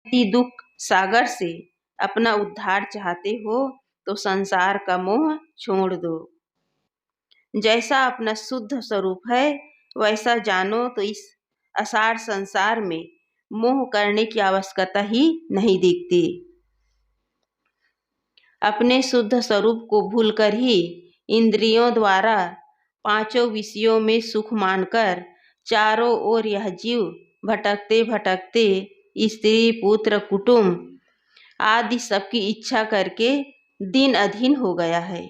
यदि दुख सागर से अपना उद्धार चाहते हो तो संसार का मोह छोड़ दो। जैसा अपना शुद्ध स्वरूप है वैसा जानो तो इस असार संसार में मोह करने की आवश्यकता ही नहीं दिखती। अपने शुद्ध स्वरूप को भूलकर ही इंद्रियों द्वारा पांचों विषयों में सुख मानकर चारों ओर यह जीव भटकते भटकते स्त्री पुत्र कुटुंब आदि सबकी इच्छा करके दिन अधीन हो गया है।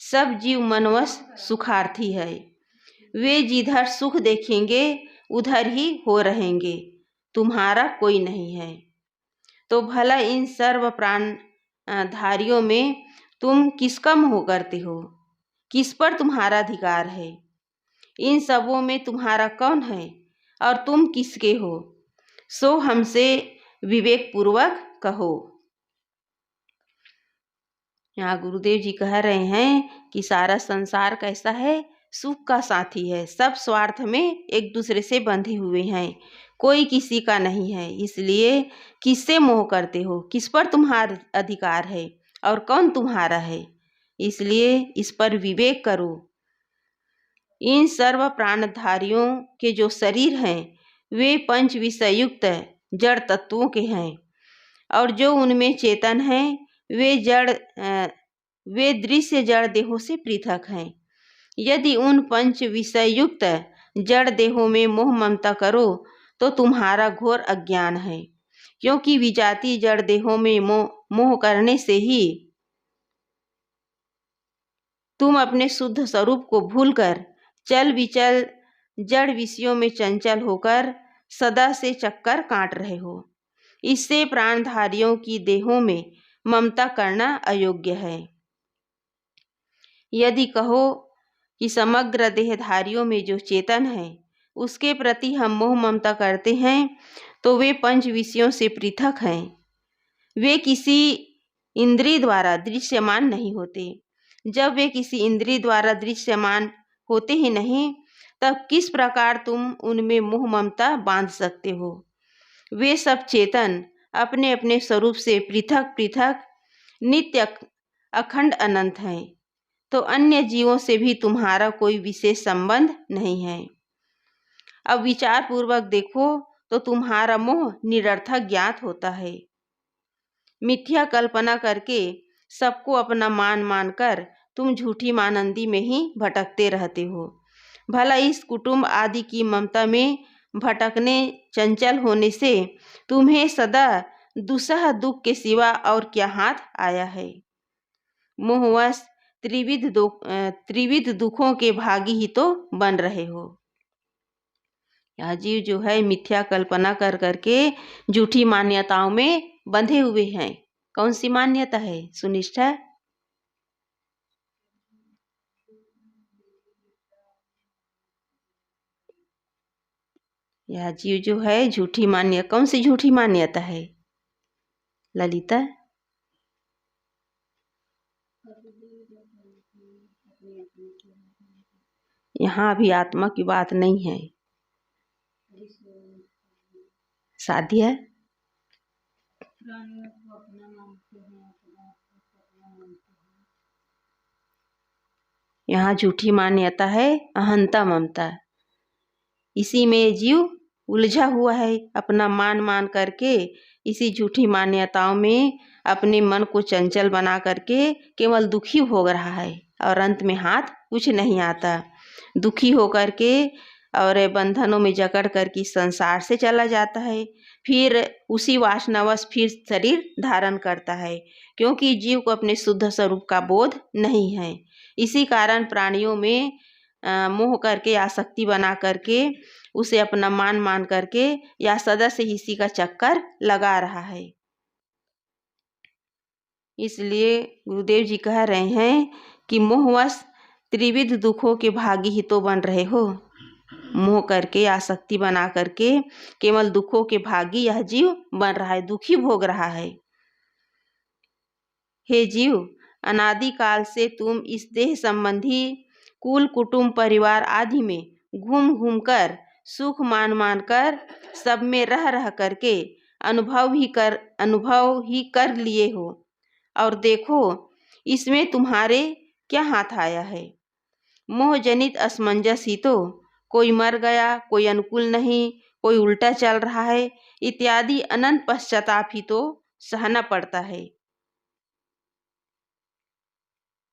सब जीव मनवश सुखार्थी है। वे जिधर सुख देखेंगे उधर ही हो रहेंगे, तुम्हारा कोई नहीं है। तो भला इन सर्व प्राण धारियों में तुम किसका मोह करते हो? किस पर तुम्हारा अधिकार है? इन सबों में तुम्हारा कौन है और तुम किसके हो? सो हमसे विवेक पूर्वक कहो। यहाँ गुरुदेव जी कह रहे हैं कि सारा संसार कैसा है? सुख का साथी है। सब स्वार्थ में एक दूसरे से बंधे हुए हैं, कोई किसी का नहीं है। इसलिए किससे मोह करते हो? किस पर तुम्हारा अधिकार है और कौन तुम्हारा है? इसलिए इस पर विवेक करो। इन सर्व प्राणधारियों के जो शरीर हैं वे पंच विषय युक्त जड़ तत्वों के हैं और जो उनमें चेतन हैं वे दृश्य जड़ देहों से पृथक हैं। यदि उन पंच विषय युक्त जड़ देहों में मोह ममता करो तो तुम्हारा घोर अज्ञान है, क्योंकि विजातीय जड़ देहों में मोह करने से ही तुम अपने शुद्ध स्वरूप को भूलकर चल विचल जड़ विषयों में चंचल होकर सदा से चक्कर काट रहे हो। इससे प्राणधारियों की देहों में ममता करना अयोग्य है। यदि कहो कि समग्र देहधारियों में जो चेतन है उसके प्रति हम मोह ममता करते हैं तो वे पंच विषयों से पृथक हैं। वे किसी इंद्रिय द्वारा दृश्यमान नहीं होते। जब वे किसी इंद्रिय द्वारा दृश्यमान होते ही नहीं तब किस प्रकार तुम उनमें मोह ममता बांध सकते हो? वे सब चेतन अपने अपने स्वरूप से पृथक पृथक नित्य अखंड अनंत हैं, तो अन्य जीवों से भी तुम्हारा कोई विशेष संबंध नहीं है। अब विचार पूर्वक देखो तो तुम्हारा मोह निरर्थक ज्ञात होता है। मिथ्या कल्पना करके सबको अपना मान मानकर तुम झूठी मानंदी में ही भटकते रहते हो। भला इस कुटुंब आदि की ममता में भटकने चंचल होने से तुम्हें सदा दुसह दुख के सिवा और क्या हाथ आया है? मोहवश त्रिविध दुखों के भागी ही तो बन रहे हो। यह जीव जो है मिथ्या कल्पना कर करके झूठी मान्यताओं में बंधे हुए हैं। कौन सी मान्यता है? सुनिष्ठा। यह जीव जो है झूठी मान्य कौन सी झूठी मान्यता है ललिता? यहाँ अभी आत्मा की बात नहीं है। साध्य यहाँ झूठी मान्यता है अहंता ममता। इसी में जीव उलझा हुआ है। अपना मान मान करके इसी झूठी मान्यताओं में अपने मन को चंचल बना करके केवल दुखी हो रहा है और अंत में हाथ कुछ नहीं आता। दुखी होकर के और बंधनों में जकड़ करके संसार से चला जाता है। फिर उसी वासनावश फिर शरीर धारण करता है, क्योंकि जीव को अपने शुद्ध स्वरूप का बोध नहीं है। इसी कारण प्राणियों में मोह करके आसक्ति बना करके उसे अपना मान मान करके या सदा से इसी का चक्कर लगा रहा है। इसलिए गुरुदेव जी कह रहे हैं कि मोहवश त्रिविध दुखों के भागी ही तो बन रहे हो। मोह करके आसक्ति बना करके केवल दुखों के भागी यह जीव बन रहा है, दुखी भोग रहा है। हे जीव, अनादिकाल से तुम इस देह संबंधी कुल कुटुंब परिवार आदि में घूम घूम कर सुख मान मान कर सब में रह रह करके अनुभव ही कर लिए हो, और देखो इसमें तुम्हारे क्या हाथ आया है। मोह जनित असमंजस ही तो, कोई मर गया, कोई अनुकूल नहीं, कोई उल्टा चल रहा है इत्यादि अनंत पश्चाताप ही तो सहना पड़ता है।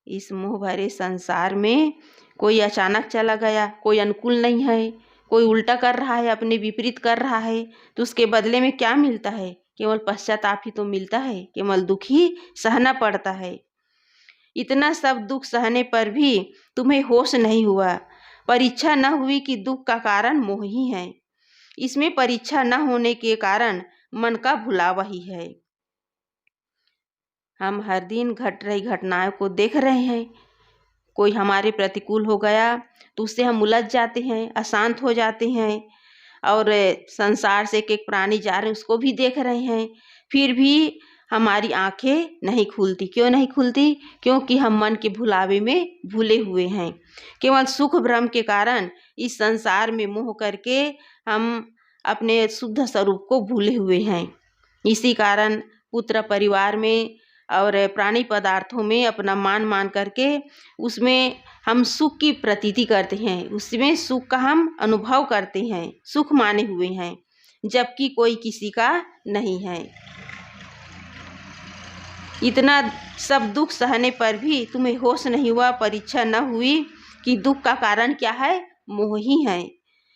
इस मोह भरे संसार में कोई अचानक चला गया, कोई अनुकूल नहीं है, कोई उल्टा कर रहा है, अपने विपरीत कर रहा है, तो उसके बदले में क्या मिलता है? केवल पश्चाताप ही तो मिलता है, केवल दुख ही सहना पड़ता है। इतना सब दुख सहने पर भी तुम्हें होश नहीं हुआ, परीक्षा न हुई कि दुख का कारण मोह ही है। इसमें परीक्षा न होने के कारण मन का भुलावा ही है। हम हर दिन घट रही घटनाओं को देख रहे हैं। कोई हमारे प्रतिकूल हो गया तो उससे हम उलझ जाते हैं, अशांत हो जाते हैं, और संसार से एक एक प्राणी जा रहे हैं उसको भी देख रहे हैं, फिर भी हमारी आंखें नहीं खुलती। क्यों नहीं खुलती? क्योंकि हम मन के भुलावे में भूले हुए हैं। केवल सुख भ्रम के कारण इस संसार में मोह करके हम अपने शुद्ध स्वरूप को भूले हुए हैं। इसी कारण पुत्र परिवार में और प्राणी पदार्थों में अपना मान मान करके उसमें हम सुख की प्रतीति करते हैं, उसमें सुख का हम अनुभव करते हैं, सुख माने हुए हैं, जबकि कोई किसी का नहीं है। इतना सब दुख सहने पर भी तुम्हें होश नहीं हुआ, परीक्षा न हुई कि दुख का कारण क्या है? मोह ही है।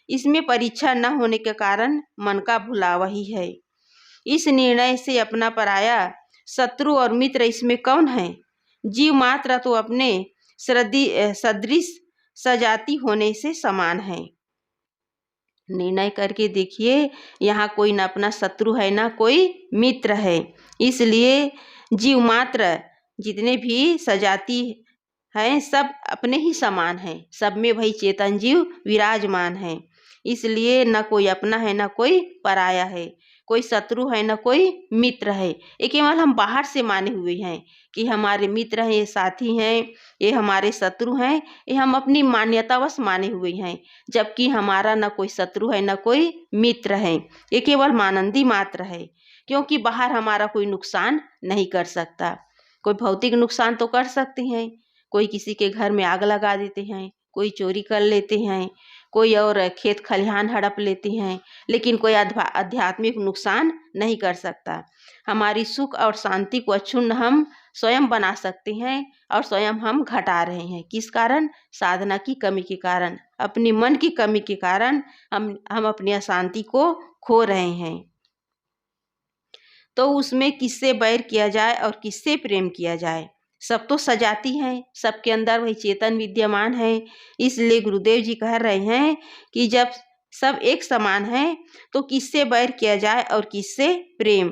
इसमें परीक्षा न होने के कारण मन का भुलावा ही है। इस निर्णय से अपना पराया, शत्रु और मित्र इसमें कौन है? जीव मात्र तो अपने सदृश सजाति होने से समान है। निर्णय करके देखिए, यहाँ कोई न अपना शत्रु है ना कोई मित्र है। इसलिए जीव मात्र जितने भी सजाति हैं सब अपने ही समान हैं, सब में वही चेतन जीव विराजमान है। इसलिए न कोई अपना है न कोई पराया है, कोई शत्रु है न कोई मित्र है। ये केवल हम बाहर से माने हुए हैं कि हमारे मित्र हैं, ये साथी हैं, ये हमारे शत्रु हैं, ये हम अपनी मान्यतावश माने हुए हैं, जबकि हमारा न कोई शत्रु है न कोई मित्र है। ये केवल मानंदी मात्र है, क्योंकि बाहर हमारा कोई नुकसान नहीं कर सकता। कोई भौतिक नुकसान तो कर सकते हैं, कोई किसी के घर में आग लगा देते हैं, कोई चोरी कर लेते हैं, कोई और खेत खलिहान हड़प लेते हैं, लेकिन कोई आध्यात्मिक नुकसान नहीं कर सकता। हमारी सुख और शांति को अक्षुण्ण हम स्वयं बना सकते हैं, और स्वयं हम घटा रहे हैं। किस कारण? साधना की कमी के कारण, अपनी मन की कमी के कारण हम अपनी अशांति को खो रहे हैं। तो उसमें किससे बैर किया जाए और किससे प्रेम किया जाए? सब तो सजाती हैं, सबके अंदर वही चेतन विद्यमान है। इसलिए गुरुदेव जी कह रहे हैं कि जब सब एक समान है तो किससे बैर किया जाए और किससे प्रेम,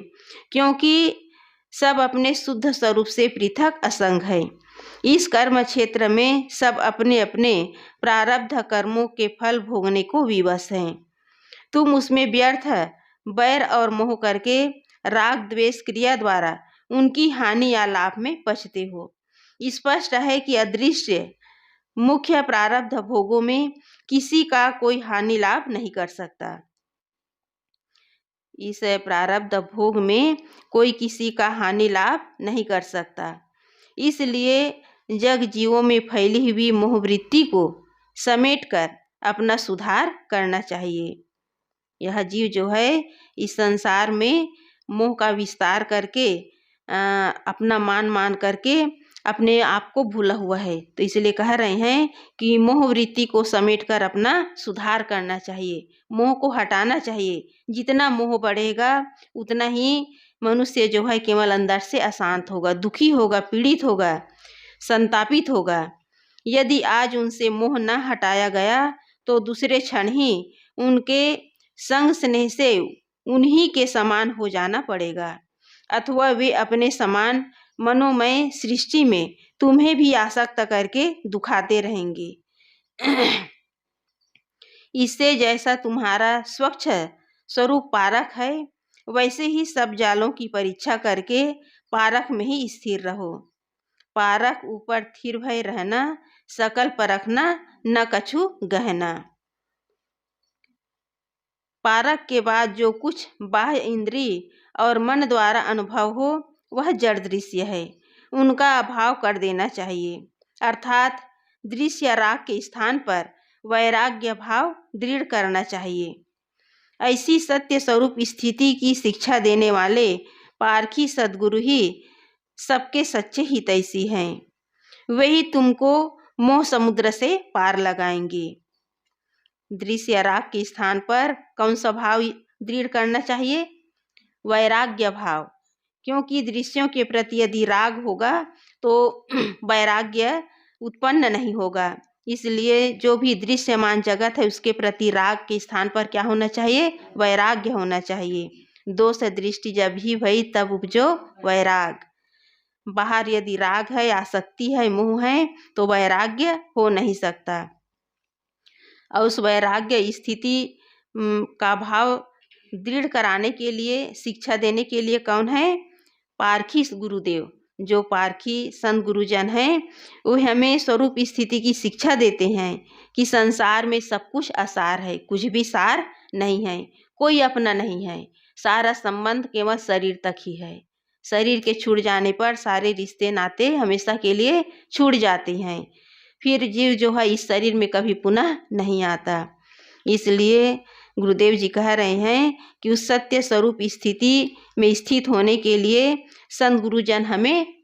क्योंकि सब अपने शुद्ध स्वरूप से पृथक असंग है। इस कर्म क्षेत्र में सब अपने अपने प्रारब्ध कर्मों के फल भोगने को विवश हैं। तुम उसमें व्यर्थ बैर और मोह करके राग द्वेष क्रिया द्वारा उनकी हानि या लाभ में पछते हो। स्पष्ट है कि अदृश्य मुख्य प्रारब्ध भोगों में किसी का कोई हानि लाभ नहीं कर सकता। इस प्रारब्ध भोग में कोई किसी का हानि लाभ नहीं कर सकता। इसलिए जग जीवों में फैली हुई मोहवृत्ति को समेटकर अपना सुधार करना चाहिए। यह जीव जो है इस संसार में मोह का विस्तार करके अपना मान मान करके अपने आप को भूला हुआ है, तो इसलिए कह रहे हैं कि मोह वृत्ति को समेटकर अपना सुधार करना चाहिए, मोह को हटाना चाहिए। जितना मोह बढ़ेगा उतना ही मनुष्य जो है केवल अंदर से अशांत होगा, दुखी होगा, पीड़ित होगा, संतापित होगा। यदि आज उनसे मोह न हटाया गया तो दूसरे क्षण ही उनके संग स्नेह से उन्हीं के समान हो जाना पड़ेगा, अथवा वे अपने समान मनोमय सृष्टि में तुम्हें भी आसक्त करके दुखाते रहेंगे। इससे जैसा तुम्हारा स्वच्छ स्वरूप पारक है, वैसे ही सब जालों की परीक्षा करके पारक में ही स्थिर रहो। पारक ऊपर थिर भय रहना, सकल परखना, न कछु गहना। पारक के बाद जो कुछ बाह्य इंद्रिय और मन द्वारा अनुभव हो वह जड़ दृश्य है, उनका अभाव कर देना चाहिए। अर्थात दृश्य राग के स्थान पर वैराग्य भाव दृढ़ करना चाहिए। ऐसी सत्य स्वरूप स्थिति की शिक्षा देने वाले पारखी सद्गुरु ही सबके सच्चे हितैषी हैं। वही तुमको मोह समुद्र से पार लगाएंगे। दृश्य राग के स्थान पर कौन सा भाव दृढ़ करना चाहिए? वैराग्य भाव। क्योंकि दृश्यों के प्रति यदि राग होगा तो वैराग्य उत्पन्न नहीं होगा। इसलिए जो भी दृश्यमान जगत है उसके प्रति राग के स्थान पर क्या होना चाहिए? वैराग्य होना चाहिए। दोष दृष्टि जब ही भई तब उपजो वैराग। बाहर यदि राग है, आसक्ति है, मोह है तो वैराग्य हो नहीं सकता। और उस वैराग्य स्थिति का भाव दृढ़ कराने के लिए, शिक्षा देने के लिए कौन है? पारखी गुरुदेव। जो पारखी संत गुरुजन हैं वो हमें स्वरूप स्थिति की शिक्षा देते हैं कि संसार में सब कुछ असार है, कुछ भी सार नहीं है, कोई अपना नहीं है। सारा संबंध केवल शरीर तक ही है। शरीर के छूट जाने पर सारे रिश्ते नाते हमेशा के लिए छूट जाते हैं। फिर जीव जो है इस शरीर में कभी पुनः नहीं आता। इसलिए गुरुदेव जी कह रहे हैं कि उस सत्य स्वरूप स्थिति में स्थित होने के लिए संत गुरुजन हमें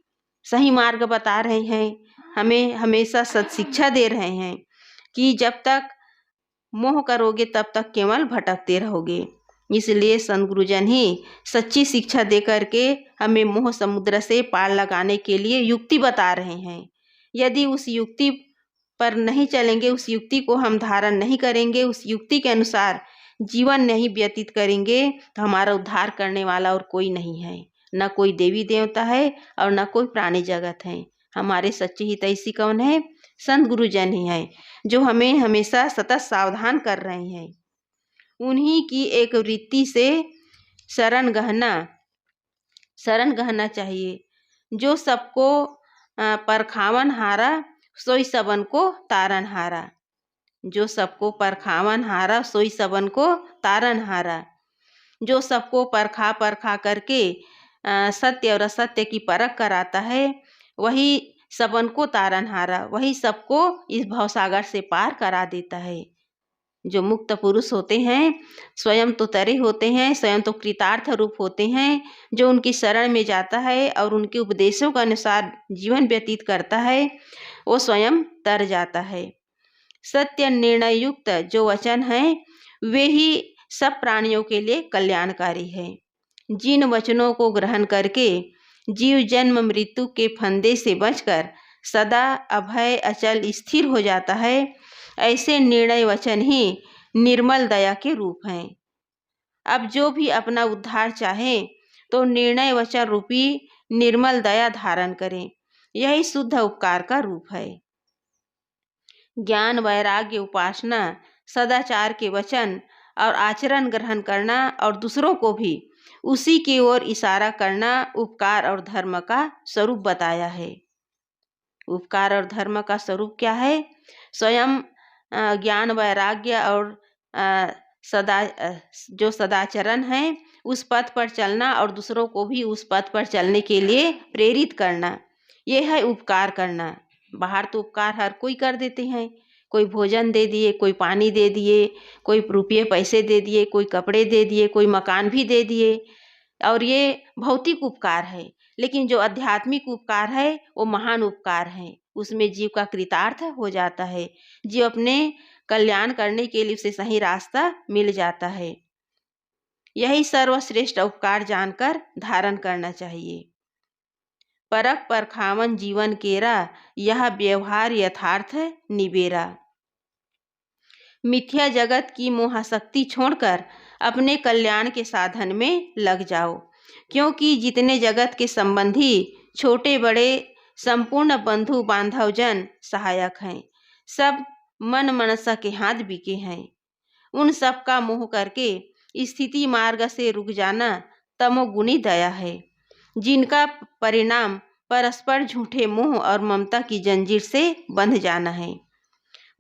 सही मार्ग बता रहे हैं, हमें हमेशा सत शिक्षा दे रहे हैं कि जब तक मोह करोगे तब तक केवल भटकते रहोगे। इसलिए संत गुरुजन ही सच्ची शिक्षा दे करके हमें मोह समुद्र से पार लगाने के लिए युक्ति बता रहे हैं। यदि उस युक्ति पर नहीं चलेंगे, उस युक्ति को हम धारण नहीं करेंगे, उस युक्ति के अनुसार जीवन नहीं व्यतीत करेंगे तो हमारा उद्धार करने वाला और कोई नहीं है। न कोई देवी देवता है और न कोई प्राणी जगत है। हमारे सच्चे हितैषी कौन है? संत गुरुजन ही है, जो हमें हमेशा सतत सावधान कर रहे हैं। उन्हीं की एक वृत्ति से शरण गहना चाहिए। जो सबको परखावन हारा सोई सबन को तारन हारा। जो सबको परखावन हारा सोई सबन को तारन हारा। जो सबको परखा करके सत्य और असत्य की परख कराता है वही सबन को तारन हारा, वही सबको इस भवसागर से पार करा देता है। जो मुक्त पुरुष होते हैं स्वयं तो तरे होते हैं, स्वयं तो कृतार्थ रूप होते हैं। जो उनकी शरण में जाता है और उनके उपदेशों के अनुसार जीवन व्यतीत करता है वो स्वयं तर जाता है। सत्य निर्णय युक्त जो वचन हैं वे ही सब प्राणियों के लिए कल्याणकारी है। जिन वचनों को ग्रहण करके जीव जन्म मृत्यु के फंदे से बचकर सदा अभय अचल स्थिर हो जाता है, ऐसे निर्णय वचन ही निर्मल दया के रूप हैं। अब जो भी अपना उद्धार चाहे तो निर्णय वचन रूपी निर्मल दया धारण करें, यही शुद्ध उपकार का रूप है। ज्ञान, वैराग्य, उपासना, सदाचार के वचन और आचरण ग्रहण करना और दूसरों को भी उसी की ओर इशारा करना उपकार और धर्म का स्वरूप बताया है। उपकार और धर्म का स्वरूप क्या है? स्वयं ज्ञान, वैराग्य और जो सदाचरण है उस पथ पर चलना और दूसरों को भी उस पथ पर चलने के लिए प्रेरित करना, ये है उपकार करना। बाहर तो उपकार हर कोई कर देते हैं, कोई भोजन दे दिए, कोई पानी दे दिए, कोई रुपये पैसे दे दिए, कोई कपड़े दे दिए, कोई मकान भी दे दिए, और ये भौतिक उपकार है। लेकिन जो आध्यात्मिक उपकार है वो महान उपकार है, उसमें जीव का कृतार्थ हो जाता है, जीव अपने कल्याण करने के लिए उसे सही रास्ता मिल जाता है। यही सर्वश्रेष्ठ उपकार जानकर धारण करना चाहिए। परख परखावन जीवन केरा, यह व्यवहार यथार्थ निबेरा। मिथ्या जगत की मोहासक्ति छोड़कर अपने कल्याण के साधन में लग जाओ, क्योंकि जितने जगत के संबंधी छोटे बड़े संपूर्ण बंधु बांधव जन सहायक हैं, सब मन मनसा के हाथ बिके हैं। उन सब का मोह करके स्थिति मार्ग से रुक जाना तमोगुणी दया है, जिनका परिणाम परस्पर झूठे मोह और ममता की जंजीर से बंध जाना है।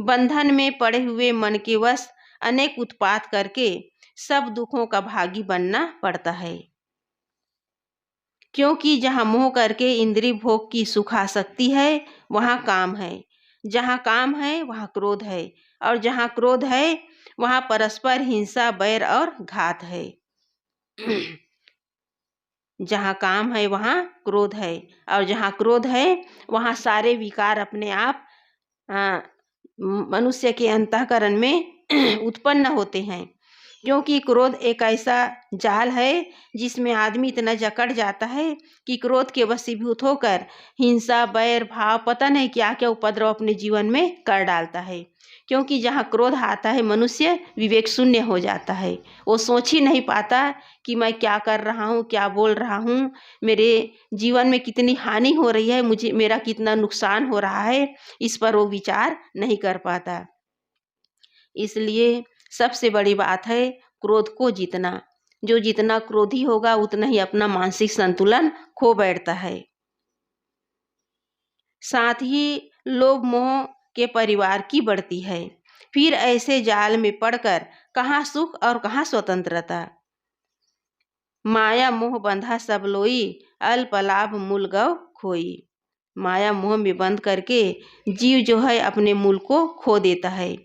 बंधन में पड़े हुए मन के वश अनेक उत्पात करके सब दुखों का भागी बनना पड़ता है। क्योंकि जहाँ मोह करके इंद्रिय भोग की सुखासक्ति है वहाँ काम है, जहाँ काम है वहाँ क्रोध है, और जहाँ क्रोध है वहाँ परस्पर हिंसा, बैर और घात है। जहाँ काम है वहाँ क्रोध है, और जहाँ क्रोध है वहाँ सारे विकार अपने आप मनुष्य के अंतःकरण में उत्पन्न होते हैं। क्योंकि क्रोध एक ऐसा जाल है जिसमें आदमी इतना जकड़ जाता है कि क्रोध के वशीभूत होकर हिंसा, बैर भाव, पता नहीं क्या क्या उपद्रव अपने जीवन में कर डालता है। क्योंकि जहाँ क्रोध आता है मनुष्य विवेक शून्य हो जाता है। वो सोच ही नहीं पाता कि मैं क्या कर रहा हूँ, क्या बोल रहा हूँ, मेरे जीवन में कितनी हानि हो रही है, मुझे मेरा कितना नुकसान हो रहा है, इस पर वो विचार नहीं कर पाता। इसलिए सबसे बड़ी बात है क्रोध को जीतना। जो जितना क्रोधी होगा उतना ही अपना मानसिक संतुलन खो बैठता है। साथ ही लोभ मोह के परिवार की बढ़ती है। फिर ऐसे जाल में पड़कर कहाँ सुख और कहाँ स्वतंत्रता। माया मोह बंधा सब लोई, अल्प लाभ मूल गौ खोई। माया मोह में बंद करके जीव जो है अपने मूल को खो देता है।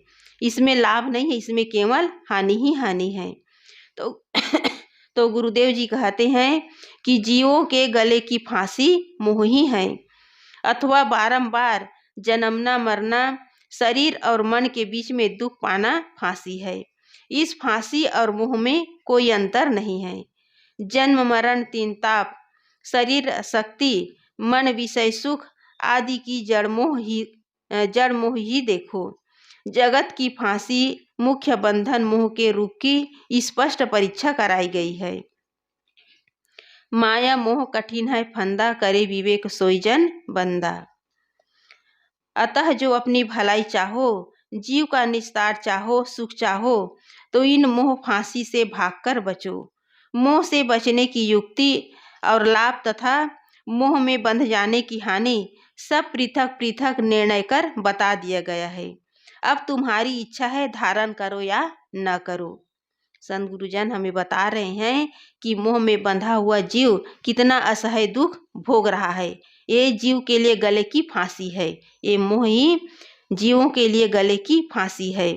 इसमें लाभ नहीं है, इसमें केवल हानि ही हानि है। तो तो गुरुदेव जी कहते हैं कि जीवों के गले की फांसी मोह ही है, अथवा बारंबार जन्मना मरना, शरीर और मन के बीच में दुख पाना फांसी है। इस फांसी और मोह में कोई अंतर नहीं है। जन्म मरण तीन ताप, शरीर शक्ति, मन विषय सुख आदि की जड़ मोह ही देखो। जगत की फांसी मुख्य बंधन मोह के रूप की स्पष्ट परीक्षा कराई गई है। माया मोह कठिन है फंदा, करे विवेक सोई जन बंदा। अतः जो अपनी भलाई चाहो, जीव का निस्तार चाहो, सुख चाहो, तो इन मोह फांसी से भागकर बचो। मोह से बचने की युक्ति और लाभ तथा मोह में बंध जाने की हानि सब पृथक पृथक निर्णय कर बता दिया गया है। अब तुम्हारी इच्छा है धारण करो या न करो। संत गुरुजन हमें बता रहे हैं कि मोह में बंधा हुआ जीव कितना असह्य दुख भोग रहा है। ये जीव के लिए गले की फांसी है। ये मोह ही जीवों के लिए गले की फांसी है,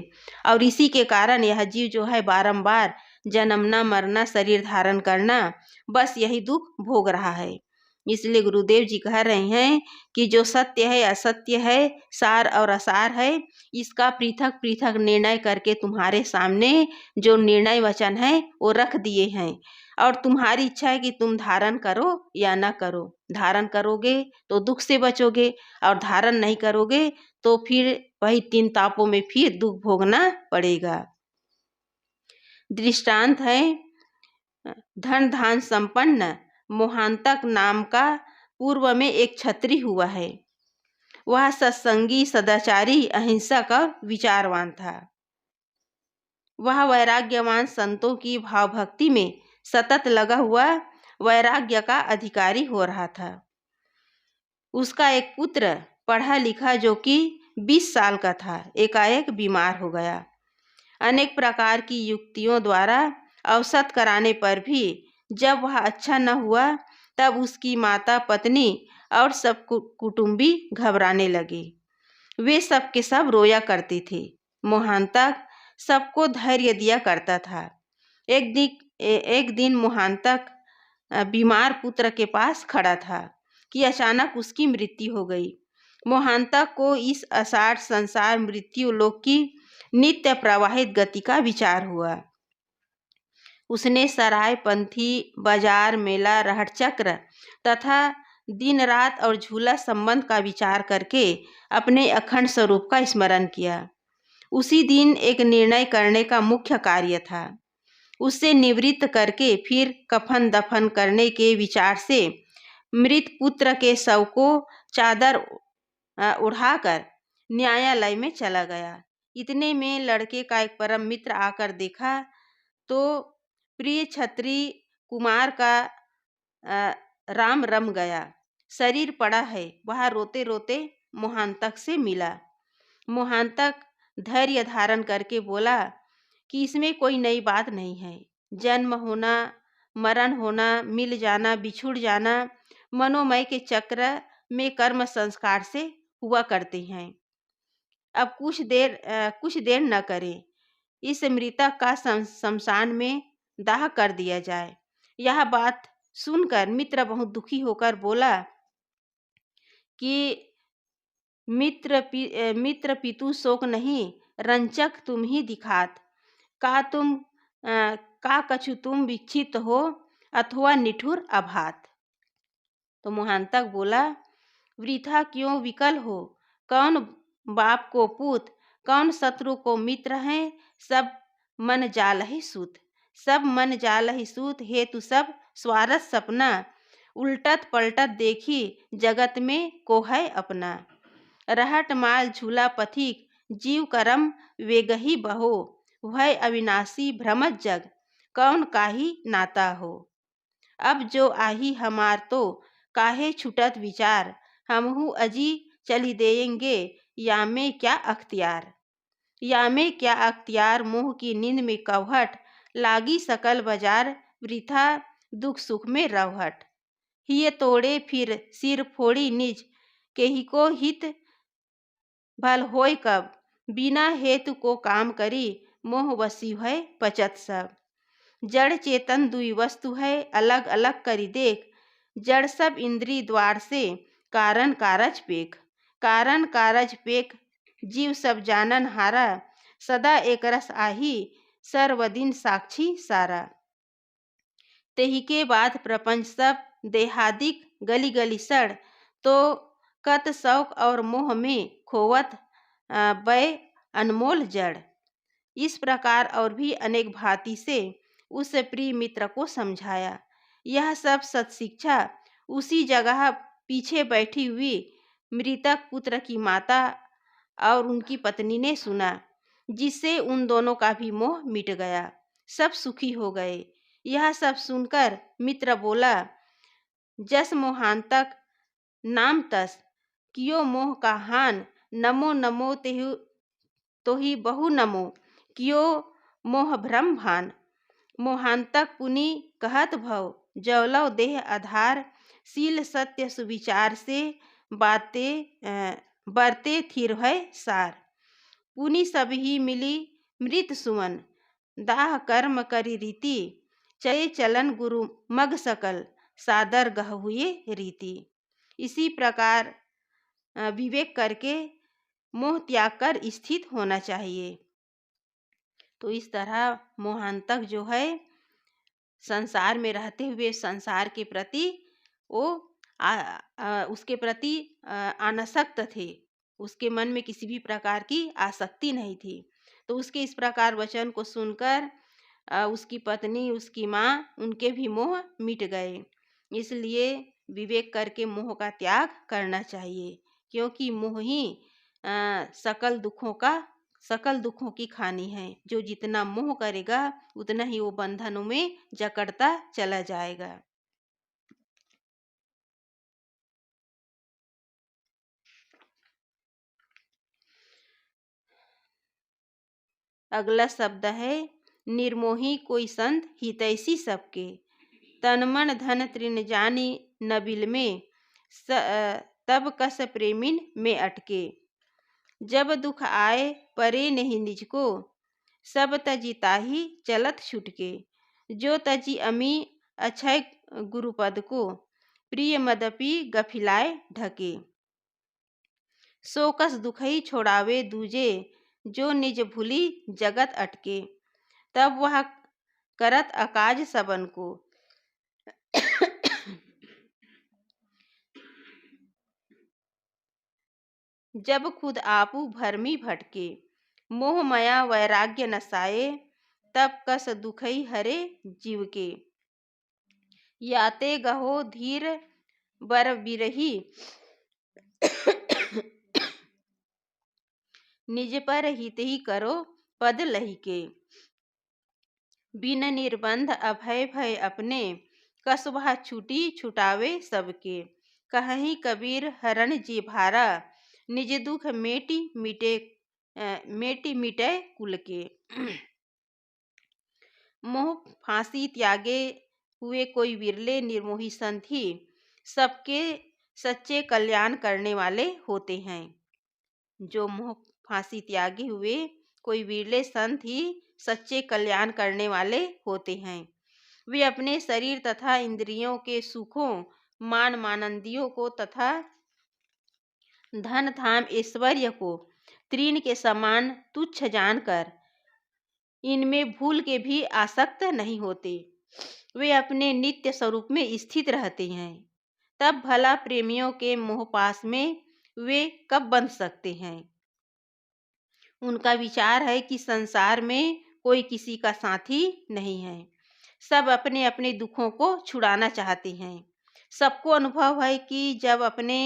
और इसी के कारण यह जीव जो है बारंबार जन्मना मरना, शरीर धारण करना, बस यही दुख भोग रहा है। इसलिए गुरुदेव जी कह रहे हैं कि जो सत्य है असत्य है, सार और असार है, इसका पृथक पृथक निर्णय करके तुम्हारे सामने जो निर्णय वचन है वो रख दिए हैं, और तुम्हारी इच्छा है कि तुम धारण करो या ना करो। धारण करोगे तो दुख से बचोगे, और धारण नहीं करोगे तो फिर वही तीन तापों में फिर दुख भोगना पड़ेगा। दृष्टांत है धन धान संपन्न मोहांतक नाम का पूर्व में एक क्षत्रिय हुआ है। वह सत्संगी, सदाचारी, अहिंसक और विचारवान था। वह वैराग्यवान संतों की भाव भक्ति में सतत लगा हुआ वैराग्य का अधिकारी हो रहा था। उसका एक पुत्र पढ़ा लिखा जो कि 20 साल का था, एकाएक बीमार हो गया। अनेक प्रकार की युक्तियों द्वारा औषध कराने पर भी जब वह अच्छा न हुआ, तब उसकी माता, पत्नी और सब कुटुंबी घबराने लगे। वे सब के सब रोया करते थे। मोहांतक सबको धैर्य दिया करता था। एक दिन मोहांतक बीमार पुत्र के पास खड़ा था कि अचानक उसकी मृत्यु हो गई। मोहांतक को इस असाढ़ संसार मृत्यु लोक की नित्य प्रवाहित गति का विचार हुआ। उसने सराय, पंथी, बाजार, मेला, रहट चक्र तथा दिन रात और झूला संबंध का विचार करके अपने अखंड स्वरूप का स्मरण किया। उसी दिन एक निर्णय करने का मुख्य कार्य था। उससे निवृत्त करके फिर कफन दफन करने के विचार से मृत पुत्र के शव को चादर उड़ाकर न्यायालय में चला गया। इतने में लड़के का एक परम मित्र आकर देखा तो प्रिय क्षत्रिय कुमार का राम रम गया, शरीर पड़ा है। वह रोते रोते मोहांतक से मिला। मोहांतक धैर्य धारण करके बोला कि इसमें कोई नई बात नहीं है। जन्म होना, मरण होना, मिल जाना, बिछुड़ जाना मनोमय के चक्र में कर्म संस्कार से हुआ करते हैं। अब कुछ देर न करें, इस मृतक का शमशान में दाह कर दिया जाए। यह बात सुनकर मित्र बहुत दुखी होकर बोला कि मित्र पितु शोक नहीं, रंचक तुम ही दिखात। का तुम का कछु तुम विक्षिप्त हो अथवा निठुर अभात। तो मोहांतक बोला, वृथा क्यों विकल हो, कौन बाप को पूत, कौन शत्रु को मित्र है, सब मन जाल ही सूत। सब मन जाल ही सूत, हेतु सब स्वार्थ सपना, उल्टत पलटत देखी जगत में को है अपना। रहट माल झूला पथिक, जीव करम वेगही बहो, भय अविनाशी भ्रमत जग, कौन काही नाता हो। अब जो आही हमार तो काहे छुटत विचार, हमहु अजी चली देंगे, या में क्या अख्तियार। या में क्या अख्तियार, मोह की नींद में कवहट, लागी सकल बाजार, वृथा दुख सुख में रवहट। हिय तोड़े फिर सिर फोड़ी निज, केही को हित भल होय कब, बिना हेतु को काम करी, मोह वसी है पचत सब। जड़ चेतन दुई वस्तु है, अलग अलग करी देख, जड़ सब इंद्री द्वार से, कारण कारज पेख। कारण कारज पेख, जीव सब जानन हारा, सदा एक रस आही, सर्वदिन साक्षी सारा। तेही के बाद प्रपंच सब देहादिक गली गली सड़, तो कत शौक और मोह में खोवत बै अनमोल जड़। इस प्रकार और भी अनेक भांति से उस प्रिय मित्र को समझाया। यह सब सत्शिक्षा उसी जगह पीछे बैठी हुई मृतक पुत्र की माता और उनकी पत्नी ने सुना, जिससे उन दोनों का भी मोह मिट गया, सब सुखी हो गए। यह सब सुनकर मित्र बोला, जस मोहांतक नाम तस, कियो मोह का हान, नमो नमो तेहु तो ही बहु नमो, कियो मोह भ्रम भान। मोहांतक पुनि कहत भव, जवलव देह आधार, शील सत्य सुविचार से बरते थिर है सार। पुनि सब ही मिली मृत सुमन, दाह कर्म करी रीति, चले चलन गुरु मग सकल, सादर गह हुए रीति। इसी प्रकार विवेक करके मोह त्याग कर स्थित होना चाहिए। तो इस तरह मोहांतक जो है संसार में रहते हुए संसार के प्रति वो उसके प्रति अनासक्त थे, उसके मन में किसी भी प्रकार की आसक्ति नहीं थी। तो उसके इस प्रकार वचन को सुनकर उसकी पत्नी, उसकी माँ, उनके भी मोह मिट गए। इसलिए विवेक करके मोह का त्याग करना चाहिए, क्योंकि मोह ही सकल दुखों की खानी है। जो जितना मोह करेगा उतना ही वो बंधनों में जकड़ता चला जाएगा। अगला शब्द है निर्मोही कोई संत हितैषी सबके, तन मन धन तृण जानी नबिल में, तब कस प्रेमिन में अटके। जब दुख आए परे नहीं निज को, सब तजी ताही चलत छुटके। जो तजी अमी अक्षय गुरुपद को, प्रिय मदपि गफिलाए ढके। सो कस दुखई छोड़ावे दूजे, जो निज भूली जगत अटके। तब वह करत अकाज सबन को, जब खुद आपू भरमी भटके। मोह माया वैराग्य नसाए, तब कस दुखई हरे जीव के। याते गहो धीर बर बिरही, निज पर हित ही करो पद लही के। बिन निर्बंध अभय भय अपने, कस वह छुटी छुटावे सबके। कहीं कबीर हरण जी भारा, निज दुख मेटी मिटे कुल के। मोह फांसी त्यागे हुए कोई विरले निर्मोही संत ही सबके सच्चे कल्याण करने वाले होते हैं। जो मोह फांसी त्यागे हुए कोई विरले संत ही सच्चे कल्याण करने वाले होते हैं। वे अपने शरीर तथा इंद्रियों के सुखों, मान मानंदियों को तथा धन धाम ऐश्वर्य को तृण के समान तुच्छ जानकर इनमें भूल के भी आसक्त नहीं होते। वे अपने नित्य स्वरूप में स्थित रहते हैं। तब भला प्रेमियों के मोहपाश में वे कब बंध सकते हैं। उनका विचार है कि संसार में कोई किसी का साथी नहीं है। सब अपने अपने दुखों को छुड़ाना चाहते हैं। सबको अनुभव है कि जब अपने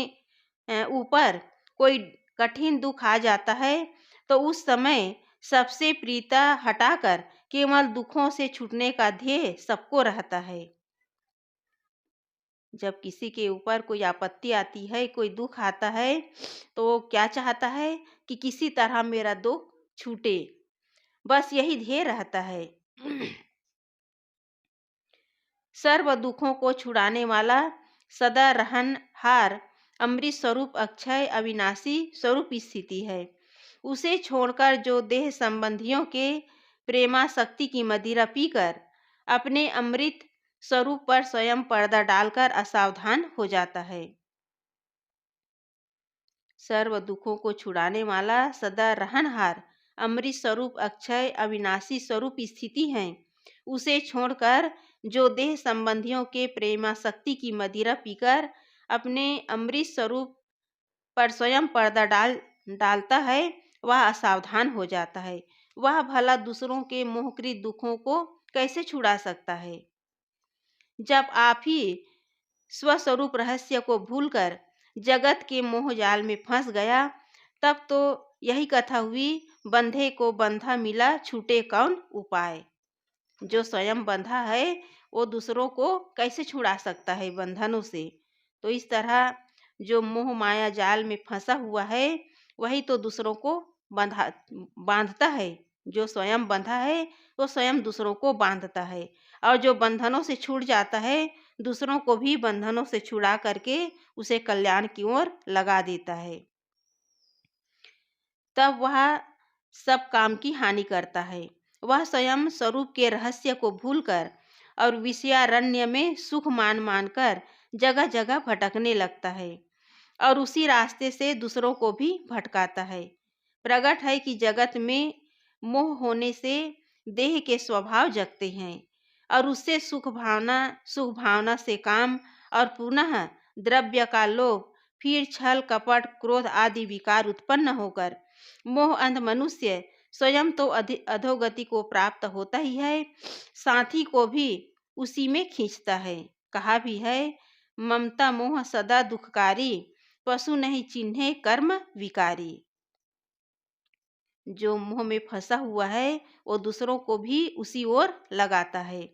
ऊपर कोई कठिन दुख आ जाता है तो उस समय सबसे प्रीता हटाकर केवल दुखों से छूटने का ध्येय सबको रहता है। जब किसी के ऊपर कोई आपत्ति आती है, कोई दुख आता है, तो वो क्या चाहता है कि किसी तरह मेरा दुख छूटे, बस यही ध्येय रहता है। सर्व दुखों को छुड़ाने वाला सदा रहनहार अमृत स्वरूप अक्षय अविनाशी स्वरूप स्थिति है। उसे छोड़कर जो देह संबंधियों के प्रेमासक्ति की मदिरा पीकर अपने अमृत स्वरूप पर स्वयं पर्दा डालकर असावधान हो जाता है। सर्व दुखों को छुड़ाने वाला सदा रहनहार अमृत स्वरूप अक्षय अविनाशी स्वरूप स्थिति है। उसे छोड़कर जो देह संबंधियों के प्रेमासक्ति की मदिरा पीकर अपने अमृत स्वरूप पर स्वयं पर्दा डालता है, वह असावधान हो जाता है। वह भला दूसरों के मोहकृत दुखों को कैसे छुड़ा सकता है। जब आप ही स्वस्वरूप रहस्य को भूलकर जगत के मोह जाल में फंस गया, तब तो यही कथा हुई, बंधे को बंधा मिला छूटे कौन उपाय। जो स्वयं बंधा है वो दूसरों को कैसे छुड़ा सकता है बंधनों से। तो इस तरह जो मोह माया जाल में फंसा हुआ है वही तो दूसरों को बांधता है। जो स्वयं बंधा है वो स्वयं दूसरों को बांधता है, और जो बंधनों से छूट जाता है दूसरों को भी बंधनों से छुड़ा करके उसे कल्याण की ओर लगा देता है। तब वह सब काम की हानि करता है। वह स्वयं स्वरूप के रहस्य को भूलकर और विषयारण्य में सुख मान मानकर जगह जगह भटकने लगता है, और उसी रास्ते से दूसरों को भी भटकाता है। प्रकट है कि जगत में मोह होने से देह के स्वभाव जगते हैं, और उससे सुख भावना से काम और पुनः द्रव्य का लोभ, फिर छल कपट क्रोध आदि विकार उत्पन्न होकर मोह अंध मनुष्य स्वयं तो अधोगति को प्राप्त होता ही है, साथी को भी उसी में खींचता है। कहा भी है, ममता मोह सदा दुखकारी, पशु नहीं चिन्हे कर्म विकारी। जो मोह में फंसा हुआ है वो दूसरों को भी उसी ओर लगाता है।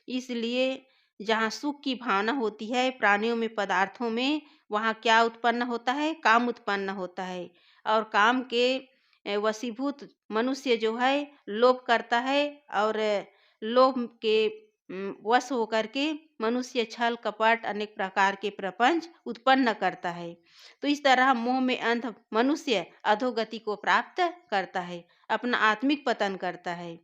इसलिए जहाँ सुख की भावना होती है प्राणियों में पदार्थों में, वहाँ क्या उत्पन्न होता है, काम उत्पन्न होता है। और काम के वशीभूत मनुष्य जो है लोभ करता है, और लोभ के वश होकर के मनुष्य छल कपट अनेक प्रकार के प्रपंच उत्पन्न करता है। तो इस तरह मोह में अंध मनुष्य अधोगति को प्राप्त करता है, अपना आत्मिक पतन करता है।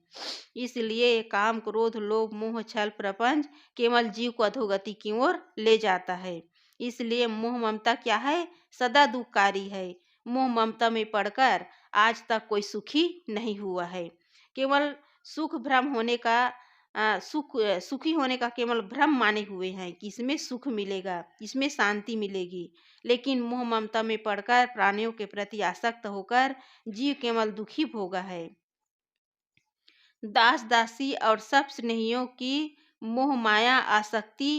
इसलिए काम क्रोध लोभ मोह छल प्रपंच केवल जीव को अधोगति की ओर ले जाता है। इसलिए मोह ममता क्या है, सदा दुखकारी है। मोह ममता में पड़कर आज तक कोई सुखी नहीं हुआ है। केवल सुख भ्रम होने का सुखी होने का केवल भ्रम माने हुए हैं कि इसमें सुख मिलेगा, इसमें शांति मिलेगी। लेकिन मोह ममता में पड़कर प्राणियों के प्रति आसक्त होकर जीव केवल दुखी भोगा है। दास दासी और सब स्नेहियों की मोह माया आसक्ति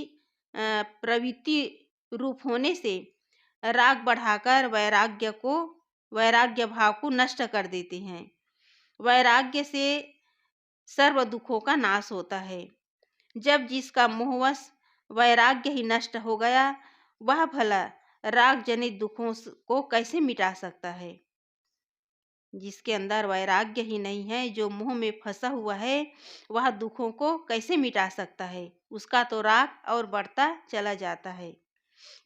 प्रवृत्ति रूप होने से राग बढ़ाकर वैराग्य भाव को नष्ट कर देते हैं। वैराग्य से सर्व दुखों का नाश होता है। जब जिसका मोहवश वैराग्य ही नष्ट हो गया, वह भला राग जनित दुखों को कैसे मिटा सकता है। जिसके अंदर वैराग्य ही नहीं है, जो मोह में फंसा हुआ है, वह दुखों को कैसे मिटा सकता है? उसका तो राग और बढ़ता चला जाता है।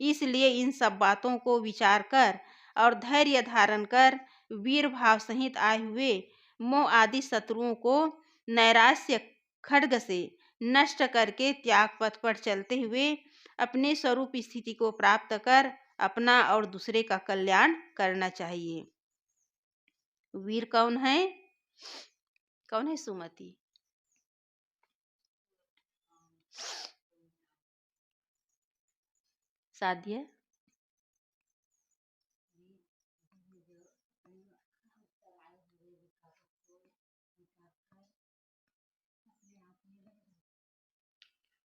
इसलिए इन सब बातों को विचार कर और धैर्य धारण कर वीर भाव सहित आए हुए मोह आदि शत्रुओं को नैराश्य खड्ग से नष्ट करके त्याग पथ पर चलते हुए अपने स्वरूप स्थिति को प्राप्त कर अपना और दूसरे का कल्याण करना चाहिए। वीर कौन है? कौन है सुमति? साध्य।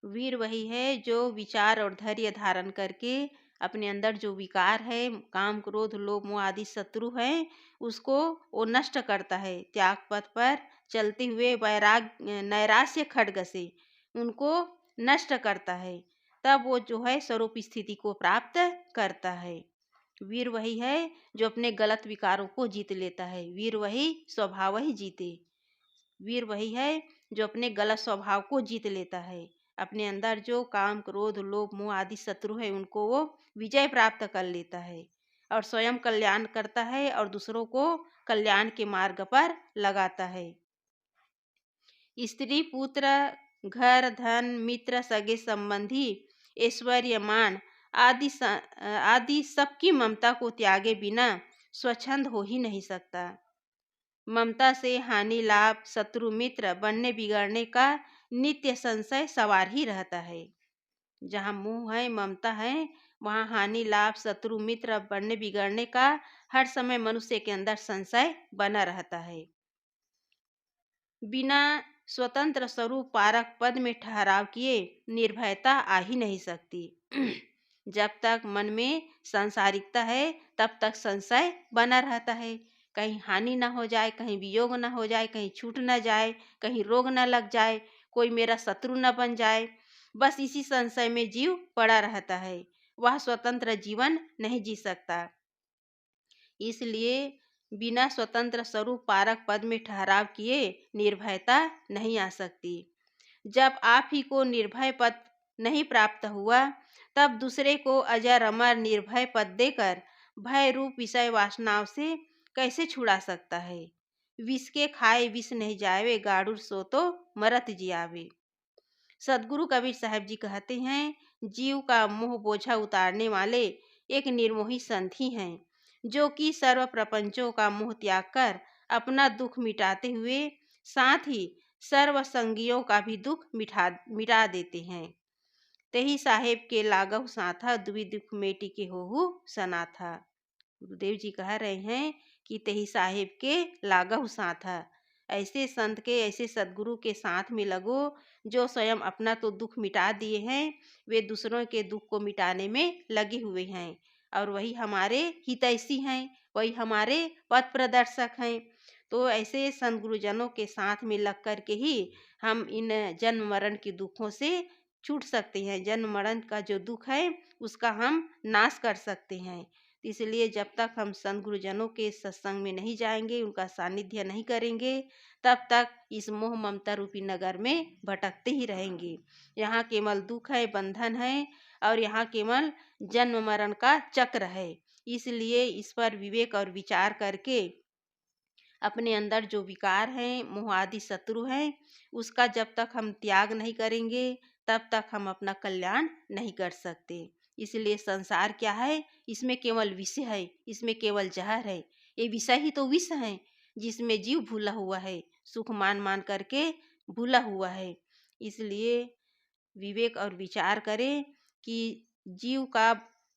वीर वही है जो विचार और धैर्य धारण करके अपने अंदर जो विकार है, काम क्रोध लोभ मोह आदि शत्रु है, उसको वो नष्ट करता है। त्याग पथ पर चलते हुए नैराश्य खड्ग से उनको नष्ट करता है। तब वो जो है स्वरूप स्थिति को प्राप्त करता है। वीर वही है जो अपने गलत विकारों को जीत लेता है। वीर वही स्वभाव ही जीते। वीर वही है जो अपने गलत स्वभाव को जीत लेता है। अपने अंदर जो काम क्रोध लोभ मोह आदि शत्रु है, उनको वो विजय प्राप्त कर लेता है और स्वयं कल्याण करता है और दूसरों को कल्याण के मार्ग पर लगाता है। स्त्री पुत्र घर धन मित्र सगे संबंधी ऐश्वर्य मान आदि सबकी ममता को त्यागे बिना स्वच्छंद हो ही नहीं सकता। ममता से हानि लाभ शत्रु मित्र बनने बिगड़ने का नित्य संशय सवार ही रहता है। जहाँ मोह है ममता है, वहाँ हानि लाभ शत्रु मित्र बनने बिगड़ने का हर समय मनुष्य के अंदर संशय बना रहता है। बिना स्वतंत्र स्वरूप पारक पद में ठहराव किए निर्भयता आ ही नहीं सकती। जब तक मन में सांसारिकता है, तब तक संशय बना रहता है। कहीं हानि ना हो जाए, कहीं वियोग ना हो जाए, कहीं छूट ना जाए, कहीं रोग ना लग जाए, कोई मेरा शत्रु न बन जाए। बस इसी संशय में जीव पड़ा रहता है। वह स्वतंत्र जीवन नहीं जी सकता। इसलिए बिना स्वतंत्र स्वरूप पारक पद में ठहराव किए निर्भयता नहीं आ सकती। जब आप ही को निर्भय पद नहीं प्राप्त हुआ, तब दूसरे को अजर अमर निर्भय पद देकर भय रूप विषय वासनाओं से कैसे छुड़ा सकता है? विष के खाए विष नहीं जावे, गाड़ुर सो तो मरत जियावे। सदगुरु कबीर साहब जी कहते हैं, जीव का मोह बोझा उतारने वाले एक निर्मोही संत ही हैं, जो कि सर्व प्रपंचों का मोह त्याग कर अपना दुख मिटाते हुए साथ ही सर्व संगियों का भी दुख मिटा देते हैं। तेही साहेब के लागहु साथा दुई दुख मेटी के होहु सनाथा। गुरुदेव जी कह रहे हैं कि तेही साहेब के लागहु साथा। ऐसे संत के, ऐसे सदगुरु के साथ में लगो जो स्वयं अपना तो दुख मिटा दिए हैं, वे दूसरों के दुख को मिटाने में लगे हुए हैं और वही हमारे हितैषी हैं, वही हमारे पथ प्रदर्शक हैं। तो ऐसे संत गुरुजनों के साथ में लग कर के ही हम इन जन्म मरण के दुखों से छूट सकते हैं। जन्म मरण का जो दुख है, उसका हम नाश कर सकते हैं। इसलिए जब तक हम संत गुरुजनों के सत्संग में नहीं जाएंगे, उनका सानिध्य नहीं करेंगे, तब तक इस मोह ममता रूपी नगर में भटकते ही रहेंगे। यहाँ केवल दुख है, बंधन है और यहाँ केवल जन्म मरण का चक्र है। इसलिए इस पर विवेक और विचार करके अपने अंदर जो विकार हैं, मोह आदि शत्रु हैं, उसका जब तक हम त्याग नहीं करेंगे, तब तक हम अपना कल्याण नहीं कर सकते। इसलिए संसार क्या है? इसमें केवल विषय है, इसमें केवल जहर है। ये विषय ही तो विष है, जिसमें जीव भूला हुआ है, सुख मान मान करके भूला हुआ है। इसलिए विवेक और विचार करें कि जीव का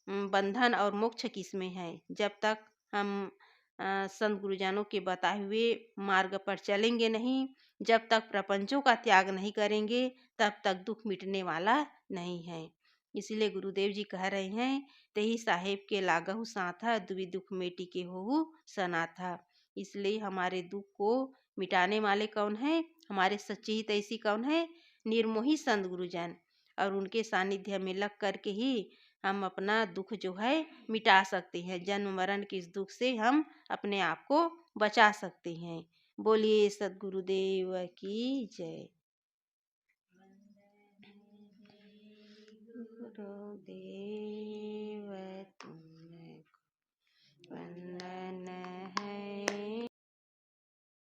बंधन और मोक्ष किसमें है। जब तक हम संत गुरुजनों के बताए हुए मार्ग पर चलेंगे नहीं, जब तक प्रपंचों का त्याग नहीं करेंगे, तब तक दुख मिटने वाला नहीं है। इसलिए गुरुदेव जी कह रहे हैं, तेही साहेब के लागहु साथा दुई दुख मेटी के होहु सनाथा। इसलिए हमारे दुख को मिटाने वाले कौन है? हमारे सच्चे हितैषी कौन है? निर्मोही संत गुरुजन। और उनके सानिध्य में लग करके ही हम अपना दुख जो है मिटा सकते हैं। जन्म मरण के इस दुख से हम अपने आप को बचा सकते हैं। बोलिए सद्गुरुदेव की जय। गुरुदेव